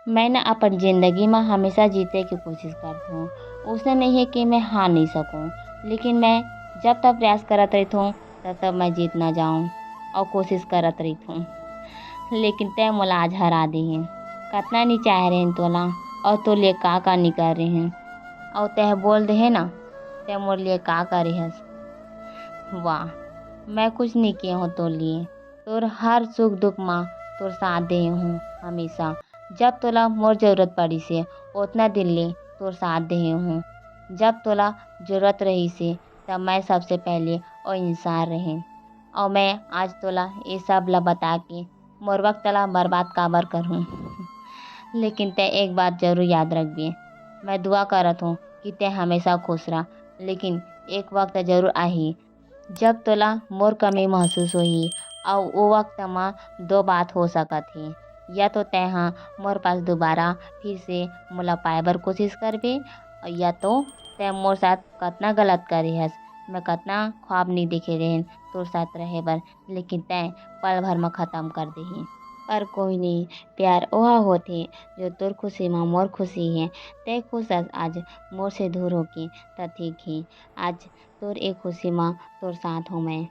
मैं ना अपन ज़िंदगी में हमेशा जीते की कोशिश करती हूँ। उसने नहीं है कि मैं हार नहीं सकूँ, लेकिन मैं जब तक प्रयास करत रहती हूँ तब तक मैं जीत ना जाऊँ और कोशिश करत रहती हूँ। लेकिन तै मोला आज हरा देहिन। कतना नहीं चाह रहे हैं तोला और तो लिए का नहीं कर रहे हैं और तह बोल दे ना तै मोर लिए का करे हस। वाह, मैं कुछ नहीं किया हूँ तोर लिए। तोर हर सुख दुख माँ तोर साथ दे हूँ हमेशा। जब तोला मोर जरूरत पड़ी से उतना दिन ले तोर साथ दे हूँ। जब तोला जरूरत रही से तब मैं सबसे पहले और इंसान रहे और मैं आज तोला ये सब ला बता के मोर वक्त ला बर्बाद काबर करूँ। लेकिन तै एक बात जरूर याद रखबे। मैं दुआ करत हूँ कि तै हमेशा खुश रह, लेकिन एक वक्त जरूर आही जब तोला मोर कमी महसूस होही और वो वक्त म दो बात हो सकत हे। या तो तैहा मोर पास दोबारा फिर से मोला पाए बर कोशिश करबे या तो तै मोर साथ कतना गलत करे हस। मैं कतना ख्वाब नहीं देखे रहेन तोर साथ रहे बर, लेकिन तै पल भर में ख़त्म कर देही। पर कोई नहीं, प्यार ओहा होथे जो तोर खुशी म मोर खुशी हे। तै खुश हस आज मोर से दूर होके त ठीक हे। आज तोर ए खुशी म तोर साथ हूँ मैं।